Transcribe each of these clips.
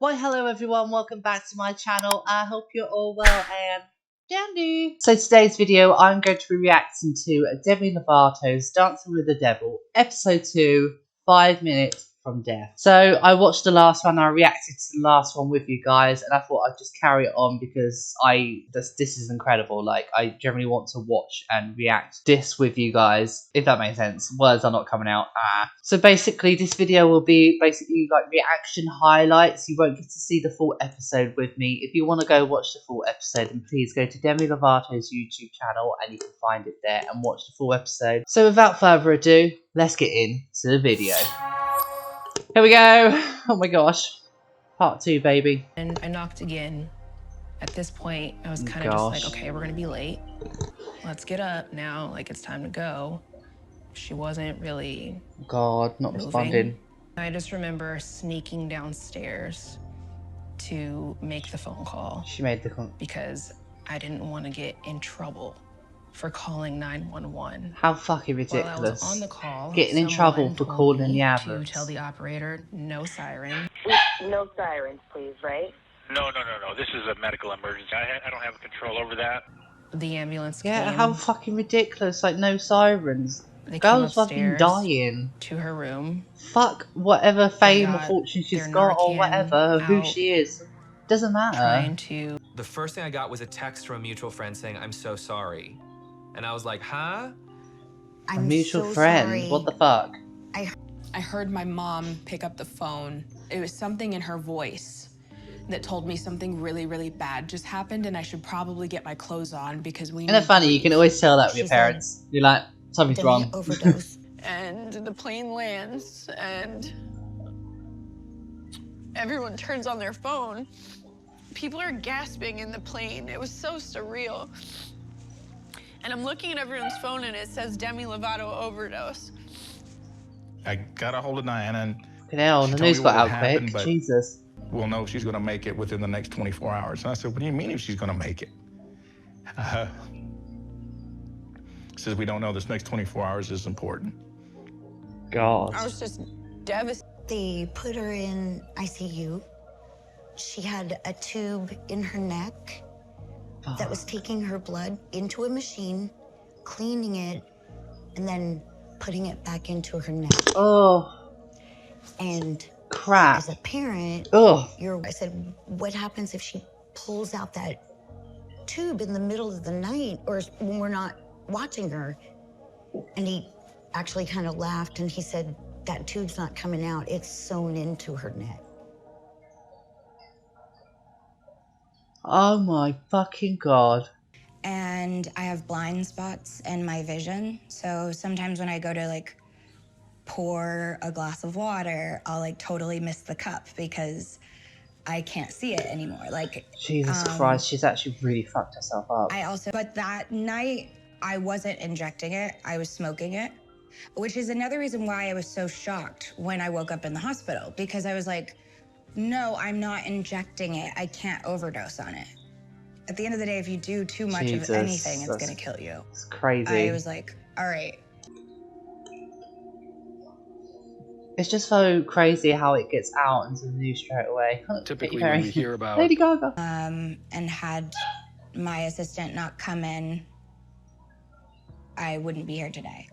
Why, hello everyone, welcome back to my channel. I hope you're all well and dandy. So today's video, I'm going to be reacting to Demi Lovato's Dancing with the Devil, episode 2, 5 minutes from death. So I watched the last one, I reacted to the last one with you guys, and I thought I'd just carry it on because this is incredible. Like, I generally want to watch and react this with you guys, if that makes sense. Words are not coming out. So basically, this video will be basically like reaction highlights. You won't get to see the full episode with me. If you want to go watch the full episode, then please go to Demi Lovato's YouTube channel and you can find it there and watch the full episode. So without further ado, let's get into the video. Here we go. Oh my gosh. Part 2, baby. And I knocked again. At this point, I was kind of just like, okay, we're gonna be late. Let's get up now. Like, it's time to go. She wasn't really God, not moving. responding. I just remember sneaking downstairs to make the phone call. She made the call because I didn't want to get in trouble for calling 911. How fucking ridiculous. While I was on the call, getting in trouble for calling the ambulance. To tell the operator, no siren. No sirens, please, right? No. This is a medical emergency. I don't have control over that. The ambulance came. Yeah, how fucking ridiculous. Like, no sirens. They Girl's fucking dying. To her room. Fuck whatever fame or fortune she's got or whatever, who she is. Doesn't matter. The first thing I got was a text from a mutual friend saying, "I'm so sorry." And I was like, huh? A mutual friend? Sorry. What the fuck? I heard my mom pick up the phone. It was something in her voice that told me something really, really bad just happened and I should probably get my clothes on because we Isn't it funny? You can always tell that with your parents. You're like, something's wrong. Overdose. And the plane lands and everyone turns on their phone. People are gasping in the plane. It was so surreal. And I'm looking at everyone's phone and it says Demi Lovato overdose. I got a hold of Diana and hell, the news got out quick. Jesus. We'll know if she's going to make it within the next 24 hours. And I said, what do you mean if she's going to make it? Says we don't know. This next 24 hours is important. God. I was just devastated. They put her in ICU. She had a tube in her neck that was taking her blood into a machine, cleaning it, and then putting it back into her neck. Oh. And crap. As a parent, I said, what happens if she pulls out that tube in the middle of the night or when we're not watching her? And he actually kind of laughed and he said, that tube's not coming out. It's sewn into her neck. Oh my fucking God. And I have blind spots in my vision. So sometimes when I go to like pour a glass of water, I'll like totally miss the cup because I can't see it anymore. Like, Jesus Christ, she's actually really fucked herself up. But that night I wasn't injecting it, I was smoking it, which is another reason why I was so shocked when I woke up in the hospital, because I was like, no, I'm not injecting it. I can't overdose on it. At the end of the day, if you do too much of anything, it's gonna kill you. It's crazy. I was like, all right. It's just so crazy how it gets out into the news straight away. Typically when we hear about Lady Gaga. And had my assistant not come in, I wouldn't be here today.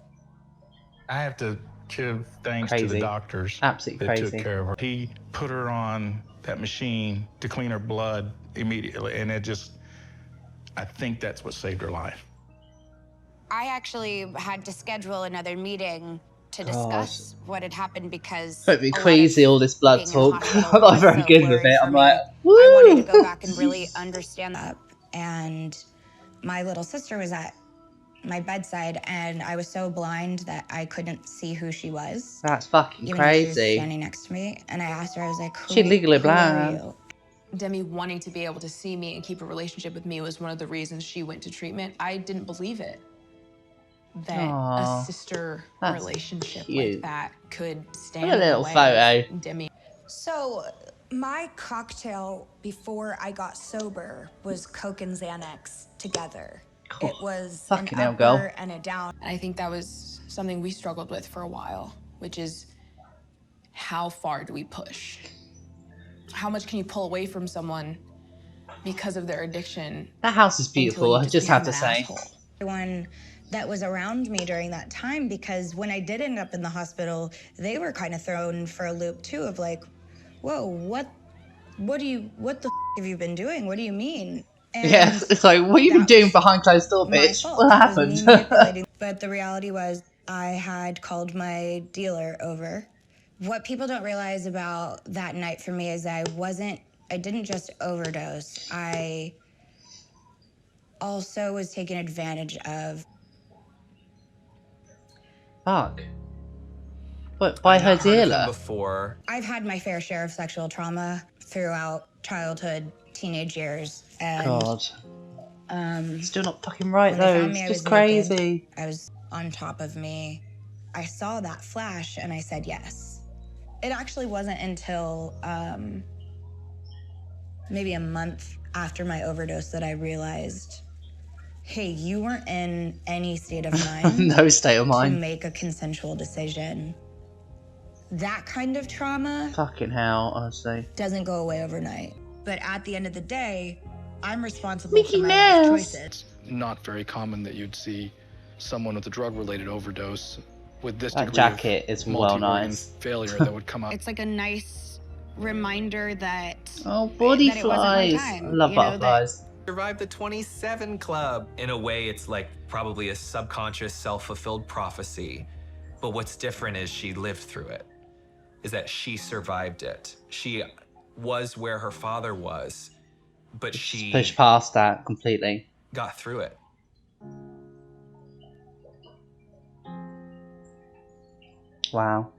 I have to give thanks to the doctors that took care of her. He put her on that machine to clean her blood immediately, and I think that's what saved her life. I actually had to schedule another meeting to discuss what had happened because it'd be crazy, all this blood talk. I'm not very good with it. I'm like, woo! I wanted to go back and really understand that. And my little sister was at my bedside and I was so blind that I couldn't see who she was. That's fucking even crazy. She was standing next to me and I asked her, I was like, she's legally blind. Who are you? Demi wanting to be able to see me and keep a relationship with me was one of the reasons she went to treatment. I didn't believe it. That a sister relationship like that could stand a little photo. Demi. So my cocktail before I got sober was Coke and Xanax together. It was an upper and a down. And I think that was something we struggled with for a while, which is how far do we push? how much can you pull away from someone because of their addiction? That house is beautiful, I just have to say. Everyone that was around me during that time, because when I did end up in the hospital, they were kind of thrown for a loop too of like, whoa, what the have you been doing? What do you mean? And yeah, it's like, what have you been doing behind closed door, bitch? What happened? Me manipulating. But the reality was I had called my dealer over. What people don't realize about that night for me is I didn't just overdose. I also was taken advantage of. Fuck. But by her dealer? Before. I've had my fair share of sexual trauma throughout childhood, teenage years, and God. Still not fucking right though. It's just crazy. Naked, I was on top of me. I saw that flash and I said yes. It actually wasn't until maybe a month after my overdose that I realized, hey, you weren't in any state of mind. No state of mind. To make a consensual decision. That kind of trauma. Fucking hell, honestly. Doesn't go away overnight. But at the end of the day, I'm responsible for my life choices. Not very common that you'd see someone with a drug-related overdose with this that degree jacket of is well nice. failure that would come up. It's like a nice reminder that body flies. I love butterflies. Survived the 27 Club. In a way, it's like probably a subconscious, self-fulfilled prophecy. But what's different is she lived through it. Is that she survived it. She was where her father was, but she pushed past that completely. Got through it. Wow.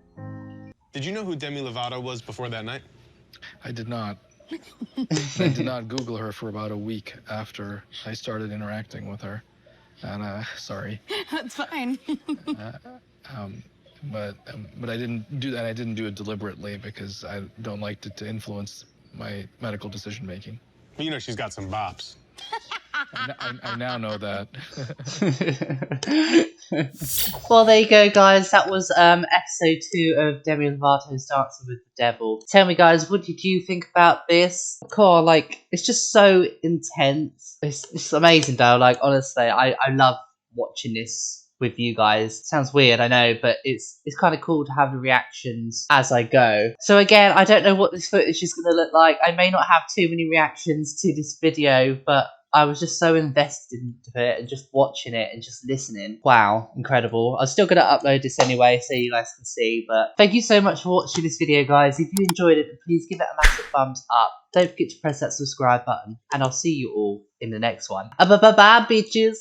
Did you know who Demi Lovato was before that night? I did not. I did not Google her for about a week after I started interacting with her. And sorry. That's fine. But I didn't do that. I didn't do it deliberately because I don't like it to influence my medical decision making. Well, you know she's got some bops. I now know that. Well, there you go, guys. That was episode 2 of Demi Lovato's Dancing with the Devil. Tell me, guys, what did you think about this? God, like, it's just so intense. It's amazing, though. Like, honestly, I love watching this with you guys. Sounds weird, I know, but it's kind of cool to have the reactions as I go. So again, I don't know what this footage is going to look like. I may not have too many reactions to this video, but I was just so invested into it and just watching it and just listening. Wow, incredible. I'm still going to upload this anyway so you guys can see, but thank you so much for watching this video, guys. If you enjoyed it, please give it a massive thumbs up. Don't forget to press that subscribe button, and I'll see you all in the next one. Bye, bitches.